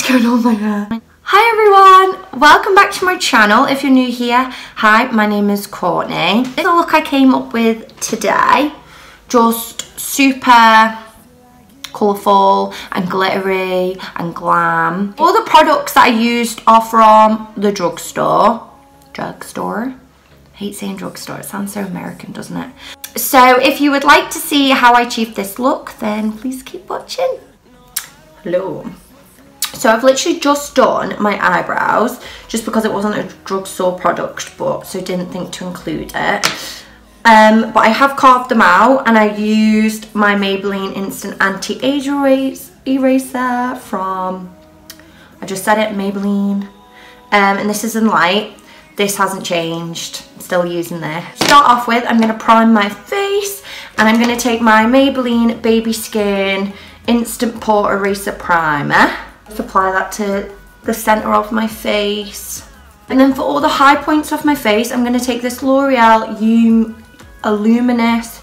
going on my hair? Hi everyone, welcome back to my channel. If you're new here, hi, my name is Courtney. This is the look I came up with today. Just super colourful and glittery and glam. All the products that I used are from the drugstore. I hate saying drugstore, it sounds so American, doesn't it? So if you would like to see how I achieved this look, then please keep watching. Hello. So I've literally just done my eyebrows, just because it wasn't a drugstore product, but so didn't think to include it. But I have carved them out, and I used my Maybelline Instant Anti-Age Eraser from, I just said it, Maybelline. And this is in light. This hasn't changed, I'm still using this. To start off with, I'm going to prime my face, and I'm going to take my Maybelline Baby Skin Instant Pore Eraser Primer. Just apply that to the centre of my face. And then for all the high points of my face, I'm going to take this L'Oreal Luminous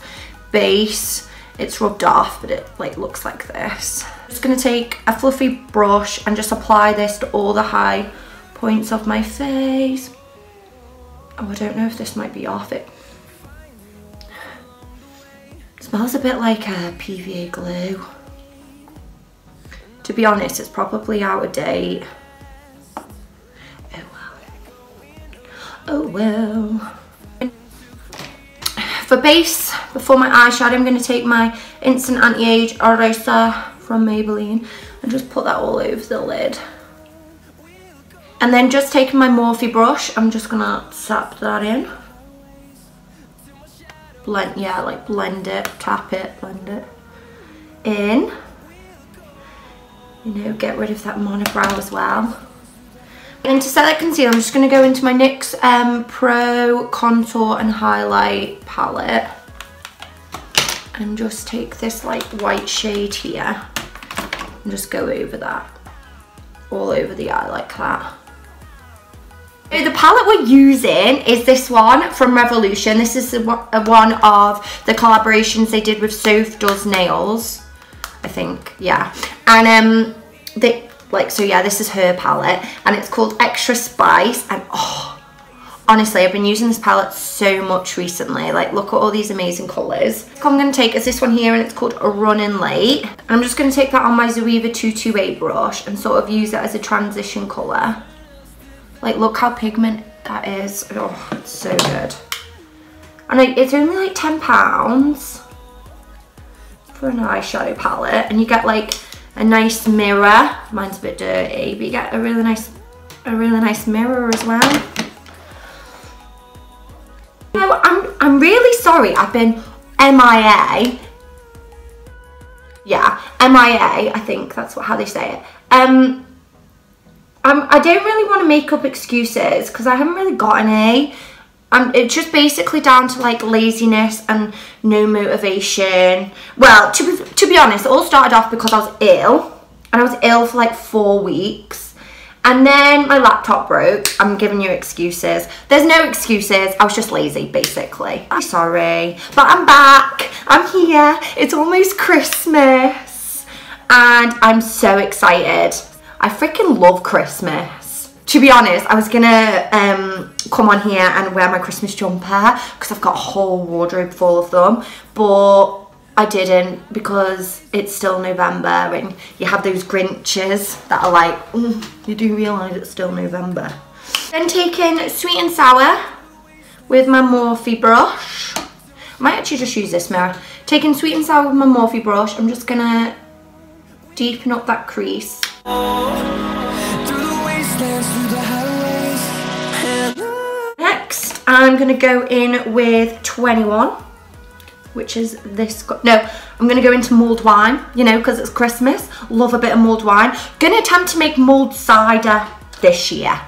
base. It's rubbed off, but it like looks like this. I'm just going to take a fluffy brush and just apply this to all the high points of my face. Oh, I don't know if this might be off. It smells a bit like a PVA glue. To be honest, it's probably out of date. Oh well. Oh well. For base, before my eyeshadow, I'm going to take my Instant Anti-Age Eraser from Maybelline and just put that all over the lid. And then just taking my Morphe brush, I'm just going to tap that in. Blend, yeah, like blend it, tap it, blend it in. You know, get rid of that monobrow as well. And to set that concealer, I'm just going to go into my NYX Pro Contour and Highlight palette. And just take this like white shade here. And just go over that. All over the eye like that. So the palette we're using is this one from Revolution. This is one of the collaborations they did with Soph Does Nails, I think, yeah. And so yeah, this is her palette, and it's called Extra Spice. And oh, honestly, I've been using this palette so much recently. Like, look at all these amazing colours. What I'm going to take is this one here, and it's called A Running Late. And I'm just going to take that on my Zoeva 228 brush and sort of use it as a transition colour. Like, look how pigmented that is. Oh, it's so good. And it's only like £10 for an eyeshadow palette, and you get like a nice mirror. Mine's a bit dirty, but you get a really nice mirror as well. You know, I'm really sorry. I've been MIA. Yeah, MIA. I think that's how they say it. I don't really want to make up excuses because I haven't really got any. It's just basically down to like laziness and no motivation. Well, to be honest, it all started off because I was ill, and I was ill for like 4 weeks, and then my laptop broke. I'm giving you excuses. There's no excuses. I was just lazy, basically. I'm sorry, but I'm back. I'm here. It's almost Christmas, and I'm so excited. I freaking love Christmas. To be honest, I was gonna come on here and wear my Christmas jumper because I've got a whole wardrobe full of them, but I didn't because it's still November, and you have those Grinches that are like, you do realise it's still November. Then taking Sweet and Sour with my Morphe brush. I might actually just use this mirror. Taking Sweet and Sour with my Morphe brush, I'm just gonna deepen up that crease. Next, I'm going to go in with 21, which is this. No, I'm going to go into mulled wine, you know, because it's Christmas. Love a bit of mulled wine. Going to attempt to make mulled cider this year.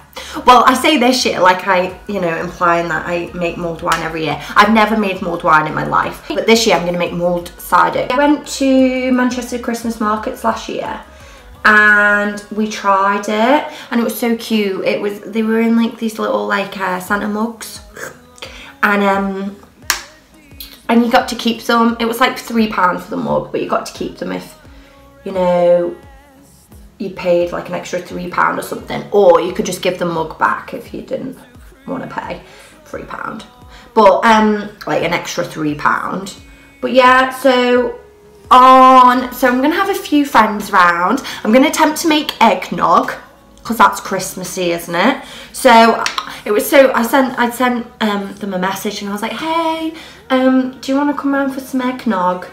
Well, I say this year like implying that I make mulled wine every year. I've never made mulled wine in my life, but this year I'm going to make mulled cider. I went to Manchester Christmas markets last year, and we tried it, and it was so cute. They were in like these little like Santa mugs, and you got to keep them. It was like £3 for the mug, but you got to keep them if, you know, you paid like an extra £3 or something, or you could just give the mug back if you didn't want to pay £3. But like an extra £3. But yeah, so I'm gonna have a few friends round. I'm gonna attempt to make eggnog because that's Christmassy, isn't it? So it was I sent them a message and I was like, hey, do you want to come round for some eggnog?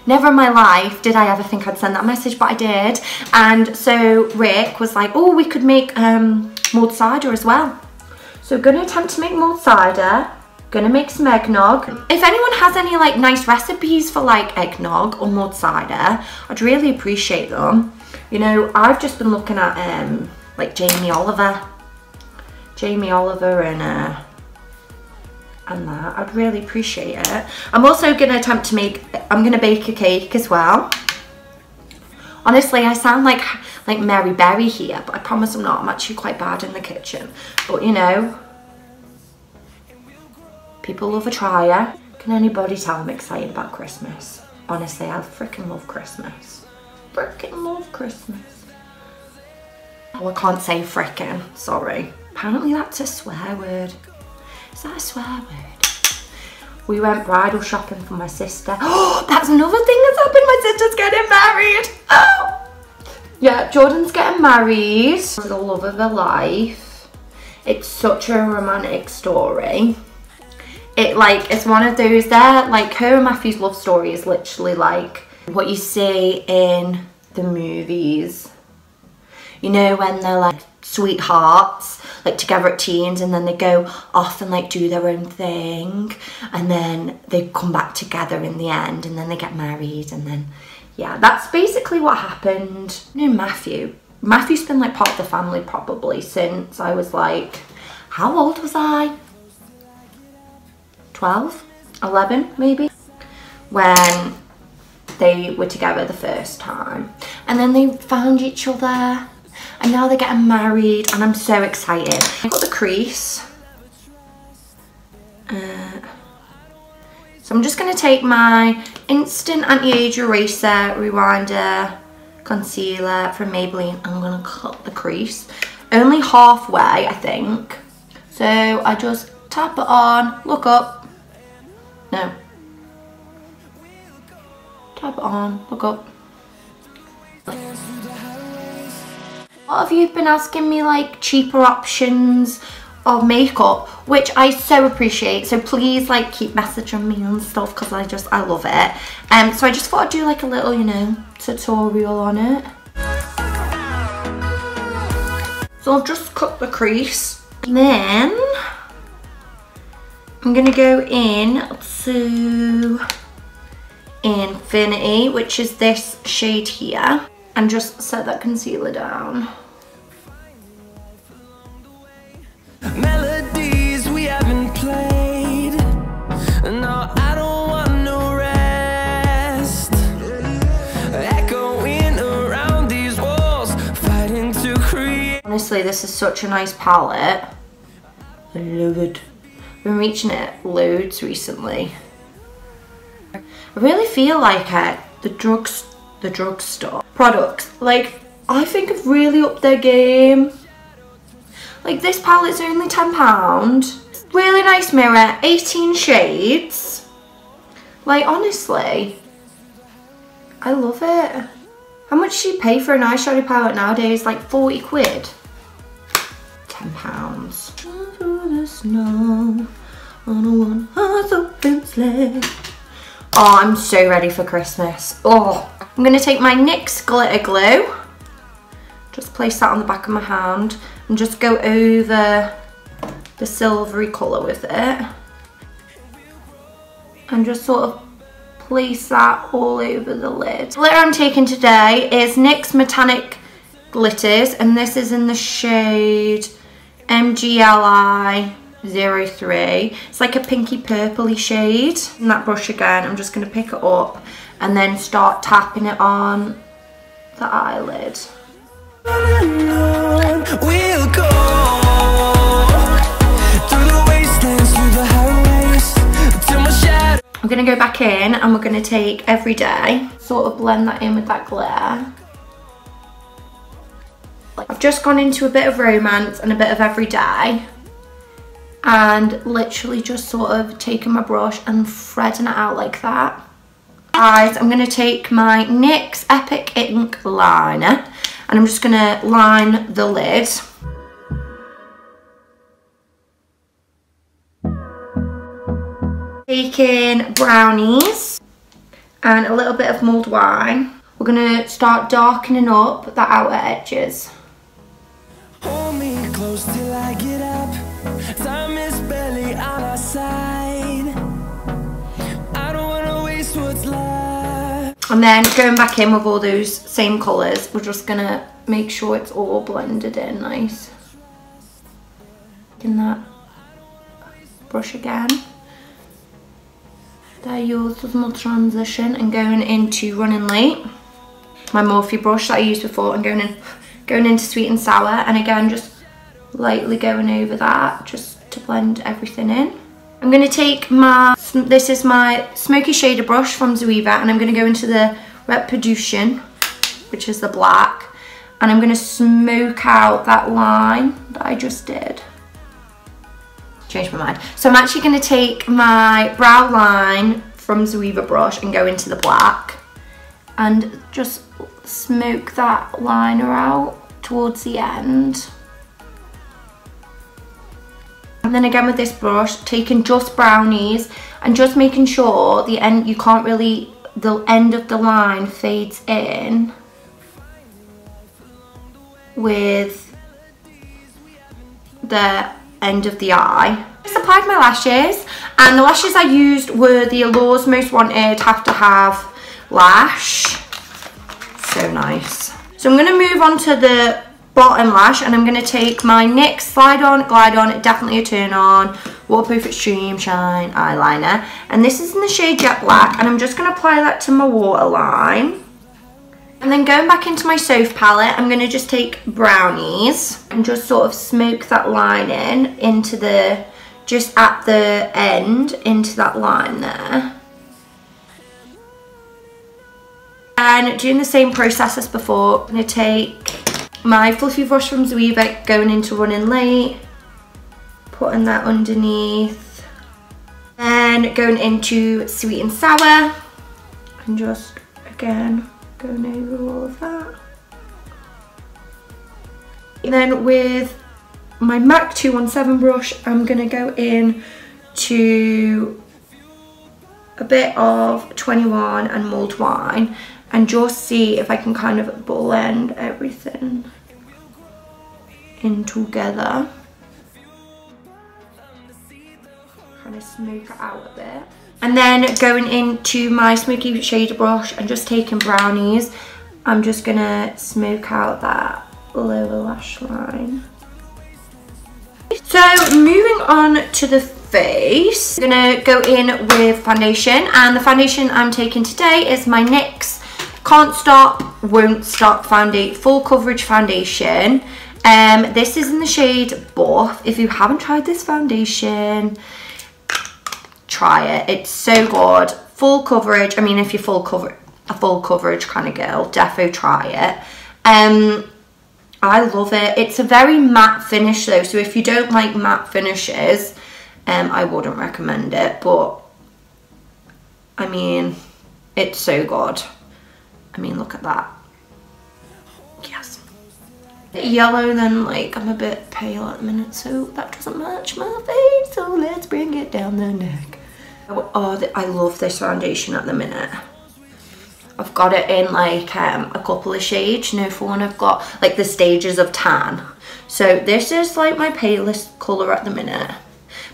Never in my life did I ever think I'd send that message, but I did. And so Rick was like, oh, we could make mulled cider as well. So gonna attempt to make mulled cider, gonna make some eggnog. If anyone has any like nice recipes for like eggnog or mulled cider, I'd really appreciate them. You know, I've just been looking at like Jamie Oliver and that. I'd really appreciate it. I'm also gonna attempt to I'm gonna bake a cake as well. Honestly, I sound like Mary Berry here, but I promise I'm not. I'm actually quite bad in the kitchen. But you know, people love a trier. Can anybody tell I'm excited about Christmas? Honestly, I freaking love Christmas. Freaking love Christmas. Oh, I can't say frickin', sorry. Apparently that's a swear word. Is that a swear word? We went bridal shopping for my sister. Oh, that's another thing that's happened. My sister's getting married. Oh! Yeah, Jordan's getting married. The love of her life. It's such a romantic story. It's one of those there, like her and Matthew's love story is literally like what you see in the movies. You know, when they're like sweethearts, like together at teens, and then they go off and like do their own thing, and then they come back together in the end, and then they get married, and then yeah, that's basically what happened. You know, Matthew's been like part of the family probably since I was like, how old was I? 12, 11 maybe, when they were together the first time, and then they found each other. And now they're getting married and I'm so excited. I've got the crease. So I'm just going to take my Instant Anti-Age Eraser Rewinder Concealer from Maybelline. I'm going to cut the crease. Only halfway, I think. So I just tap it on, look up. No. Tap it on, look up. A lot of you have been asking me like cheaper options of makeup, which I so appreciate. So please like keep messaging me and stuff because I love it. So I just thought I'd do like a little, you know, tutorial on it. So I'll just cut the crease. And then I'm gonna go in to Infinity, which is this shade here. And just set that concealer down. Melodies we haven't played. No, I don't want no rest. Echoing around these walls, fighting to create. Honestly, this is such a nice palette. I love it. I've been reaching it loads recently. I really feel like the drugstore products, like, I think have really upped their game. Like, this palette's only £10. Really nice mirror, 18 shades. Like, honestly, I love it. How much do you pay for an eyeshadow palette nowadays? Like 40 quid? £10. Through the snow on a one-horse open sleigh. Oh, I'm so ready for Christmas. Oh, I'm going to take my NYX glitter glue, just place that on the back of my hand, and just go over the silvery colour with it. And just sort of place that all over the lid. The glitter I'm taking today is NYX Metallic Glitters, and this is in the shade MGLI 03. It's like a pinky purpley shade. And that brush again, I'm just going to pick it up and then start tapping it on the eyelid. We'll go through the wastelands, through the highways, till my shadow. I'm going to go back in and we're going to take Everyday, sort of blend that in with that glitter. I've just gone into a bit of romance and a bit of everyday, and literally just sort of taken my brush and threading it out like that. Guys, I'm going to take my NYX Epic Ink liner and I'm just going to line the lid. Taking brownies and a little bit of mulled wine. We're going to start darkening up the outer edges. Hold me close till I get up. Time is barely on our side. I don't want to waste what's left. And then going back in with all those same colours, we're just going to make sure it's all blended in nice. In that brush again. There yours was my transition, and going into Running Late. My Morphe brush that I used before, and going into Sweet and Sour, and again just lightly going over that just to blend everything in. I'm going to take this is my Smoky Shader brush from Zoeva, and I'm going to go into the Revolution, which is the black, and I'm going to smoke out that line that I just did. Changed my mind. So I'm actually going to take my brow line from Zoeva brush and go into the black and just smoke that liner out towards the end. And then again with this brush, taking just brownies and just making sure the end, the end of the line fades in with the end of the eye. I just applied my lashes, and the lashes I used were the Eylure Most Wanted Have to Have lash. So nice. So I'm going to move on to the bottom lash, and I'm going to take my NYX Slide On, Glide On, definitely a turn on, Waterproof Extreme Shine eyeliner, and this is in the shade Jet Black, and I'm just going to apply that to my waterline. And then going back into my Soph palette, I'm going to just take brownies and just sort of smoke that line in into the, just at the end, into that line there. And doing the same process as before, I'm going to take my fluffy brush from Zoeva, going into Running Late, putting that underneath, and going into Sweet and Sour, and just, again, going over all of that. And then with my MAC 217 brush, I'm going to go in to a bit of 21 and mulled wine and just see if I can kind of blend everything in together. Kind of smoke it out a bit. And then going into my Smoky Shader brush and just taking brownies, I'm just gonna smoke out that lower lash line. So moving on to the face, I'm gonna go in with foundation, and the foundation I'm taking today is my NYX Can't Stop, Won't Stop Full Coverage Foundation. This is in the shade Buff. If you haven't tried this foundation, try it. It's so good. Full coverage. I mean, if you're a full coverage kind of girl, defo try it. I love it. It's a very matte finish though, so if you don't like matte finishes, I wouldn't recommend it, but I mean, it's so good. I mean, look at that. Yes. Yellow, then like I'm a bit pale at the minute, so that doesn't match my face, so let's bring it down the neck. Oh, I love this foundation at the minute. I've got it in like a couple of shades, you know, for when I've got like the stages of tan. So this is like my palest colour at the minute,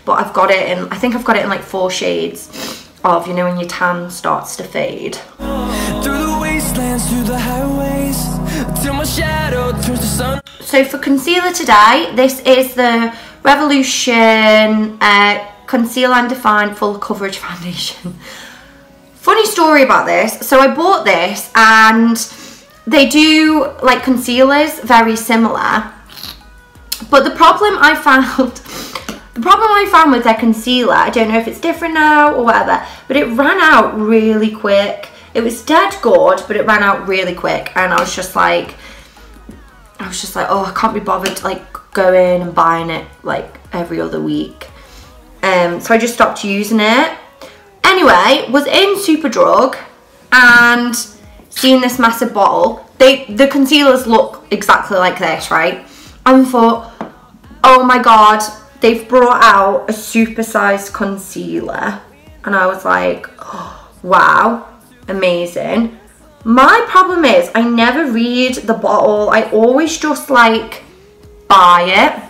but I've got it in, I think I've got it in like 4 shades of, you know, when your tan starts to fade. Through the wastelands, through the highways, till my shadow turns to sun. So for concealer today, this is the Revolution Conceal and Define Full Coverage Foundation. Funny story about this. So I bought this, and they do like concealers very similar, but the problem I found with their concealer, I don't know if it's different now or whatever, but it ran out really quick. It was dead good, but it ran out really quick, and I was just like, I was just like, oh, I can't be bothered to like go in and buying it like every other week. So I just stopped using it. Anyway, was in Superdrug and seen this massive bottle. The concealers look exactly like this, right? And thought, oh my god, they've brought out a super-sized concealer. And I was like, oh, wow, amazing. My problem is I never read the bottle. I always just like buy it.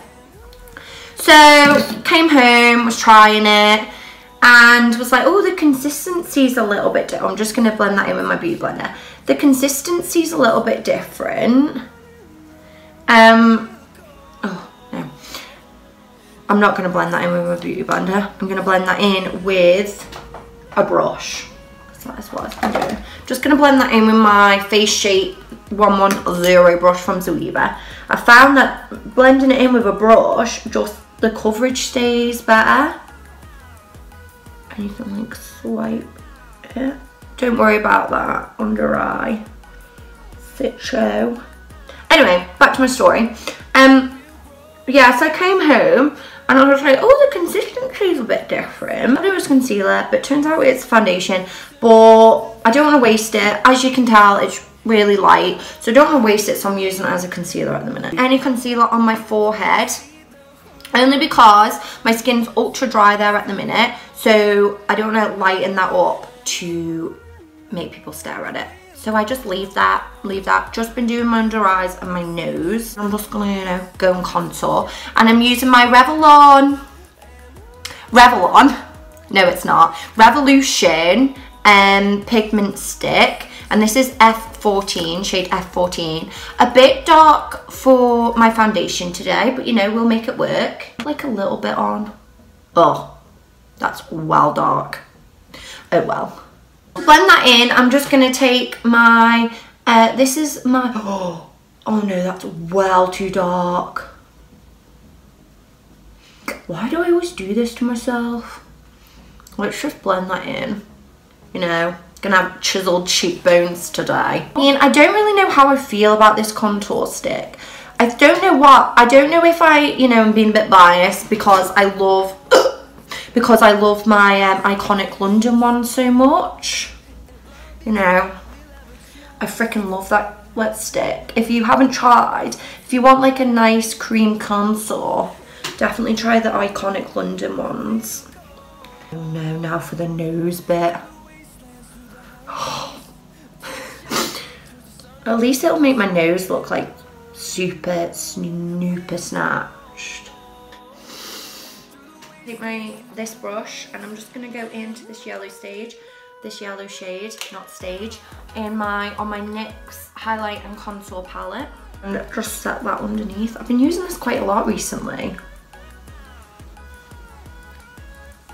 So came home, was trying it, and was like, oh, the consistency's a little bit different. I'm just going to blend that in with my beauty blender. The consistency's a little bit different. Oh, no. I'm not going to blend that in with my beauty blender. I'm going to blend that in with a brush. So that's what I'm doing. Just going to blend that in with my Face Shape 110 brush from Zoeva. I found that blending it in with a brush, just the coverage stays better. And you can like swipe it. Don't worry about that under eye. Show. Anyway, back to my story. Yeah, so I came home and I was like, oh, the consistency is a bit different. I thought it was concealer, but turns out it's foundation. But I don't want to waste it. As you can tell, it's really light, so I don't want to waste it, so I'm using it as a concealer at the minute. Any concealer on my forehead, only because my skin's ultra dry there at the minute, so I don't want to lighten that up to make people stare at it. So I just leave that. Just been doing my under eyes and my nose. I'm just gonna, you know, go and contour. And I'm using my Revlon, no it's not, Revolution pigment stick. And this is F14, shade F14. A bit dark for my foundation today, but you know, we'll make it work. Like a little bit on. Oh, that's well dark. Oh well. Blend that in. I'm just gonna take my, this is my, oh no, that's well too dark. Why do I always do this to myself? Let's just blend that in, you know. Gonna have chiseled cheekbones today. And I don't really know how I feel about this contour stick. I don't know if I, you know, I'm being a bit biased because I love my iconic London one so much. You know, I freaking love that lipstick. If you haven't tried, if you want like a nice cream contour, definitely try the iconic London ones. Oh no, now for the nose bit. At least it'll make my nose look like super snatched. Take this brush and I'm just gonna go into this yellow shade, not stage, on my NYX highlight and contour palette, and just set that underneath. I've been using this quite a lot recently.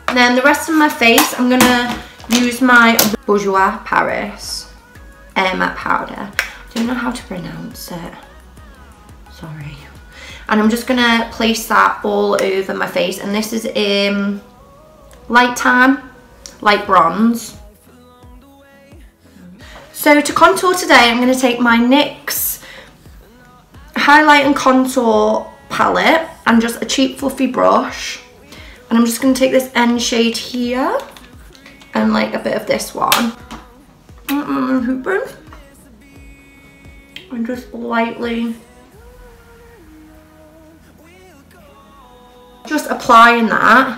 And then the rest of my face, I'm gonna use my Bourjois Paris matte powder. I don't know how to pronounce it, sorry. And I'm just gonna place that all over my face, and this is light tan, light bronze. So to contour today, I'm gonna take my NYX highlight and contour palette and just a cheap fluffy brush, and I'm just gonna take this end shade here and like a bit of this one. And just lightly just applying that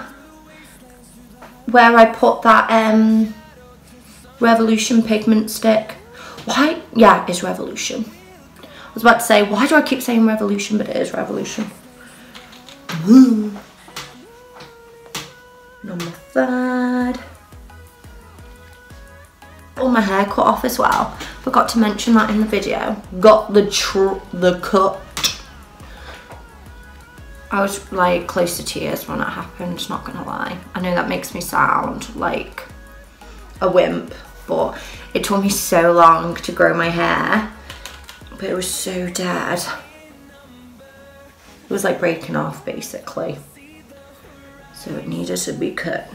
where I put that Revolution pigment stick. Why? Yeah, it's Revolution. I was about to say, why do I keep saying Revolution, but it is Revolution. Woo. Number third. All my hair cut off as well. Forgot to mention that in the video. Got the cut. I was like close to tears when it happened, not gonna lie. I know that makes me sound like a wimp, but it took me so long to grow my hair, but it was so dead. It was like breaking off basically. So it needed to be cut.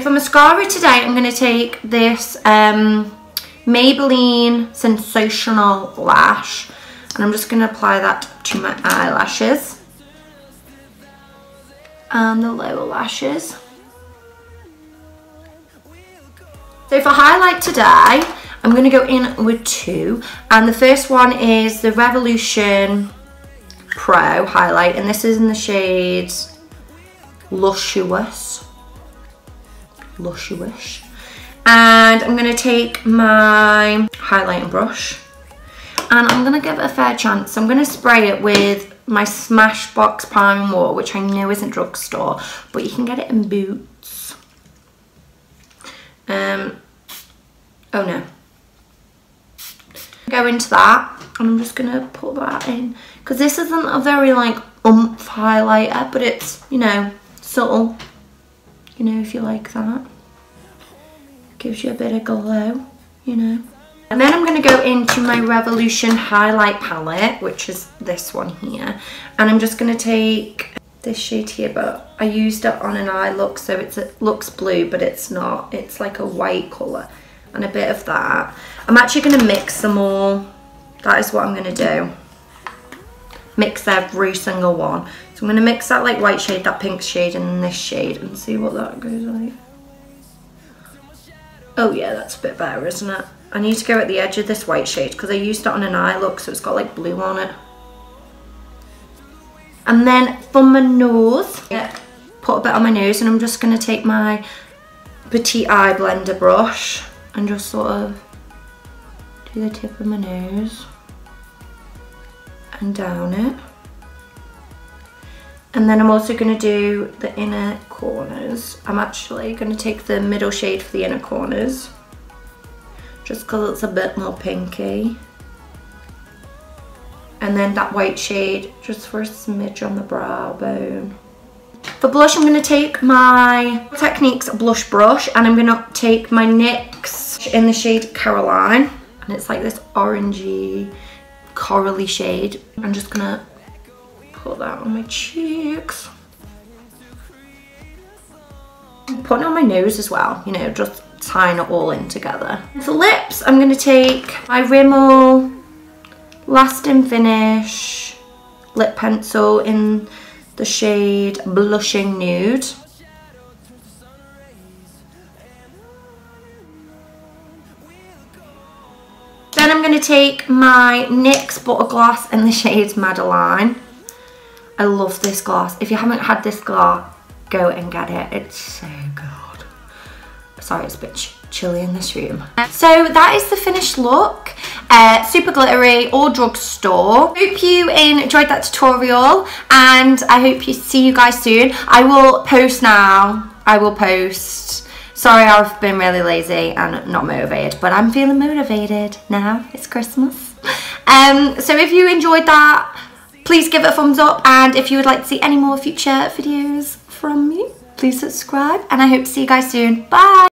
For mascara today, I'm going to take this Maybelline Sensational Lash, And I'm just going to apply that to my eyelashes and the lower lashes. So for highlight today, I'm going to go in with two, and the first one is the Revolution Pro highlight, and this is in the shade Luscious. And I'm going to take my highlighting brush and I'm going to give it a fair chance. So I'm going to spray it with my Smashbox Prime and Water, which I know isn't drugstore, but you can get it in Boots. Oh no. Go into that, and I'm just going to put that in, because this isn't a very like highlighter, but it's, you know, subtle, you know, if you like that. Gives you a bit of glow, you know. And then I'm going to go into my Revolution highlight palette, which is this one here, and I'm just going to take this shade here, but I used it on an eye look, so it looks blue, but it's not. It's like a white colour, and a bit of that. I'm actually going to mix them all. That is what I'm going to do. Mix every single one. So I'm going to mix that like white shade, that pink shade, and this shade, and see what that goes like. Oh yeah, that's a bit better, isn't it? I need to go at the edge of this white shade because I used it on an eye look, so it's got like blue on it. And then for my nose, put a bit on my nose, and I'm just going to take my Petite Eye Blender brush and just sort of do the tip of my nose and down it. And then I'm also going to do the inner corners. I'm actually going to take the middle shade for the inner corners, just because it's a bit more pinky. And then that white shade just for a smidge on the brow bone. For blush, I'm going to take my Techniques blush brush, and I'm going to take my NYX in the shade Coraline. And it's like this orangey, corally shade. I'm just going to put that on my cheeks. I'm putting it on my nose as well, you know, just tying it all in together. For lips, I'm going to take my Rimmel Lasting Finish lip pencil in the shade Blushing Nude. Then I'm going to take my NYX Butter Gloss in the shade Maybelline. I love this gloss. If you haven't had this gloss, go and get it. It's so good. Sorry, it's a bit chilly in this room. So that is the finished look. Super glittery, all drugstore. Hope you enjoyed that tutorial, and I hope you see you guys soon. I will post now. I will post. Sorry, I've been really lazy and not motivated, but I'm feeling motivated now. It's Christmas. So if you enjoyed that, please give it a thumbs up, and if you would like to see any more future videos from me, please subscribe, and I hope to see you guys soon. Bye!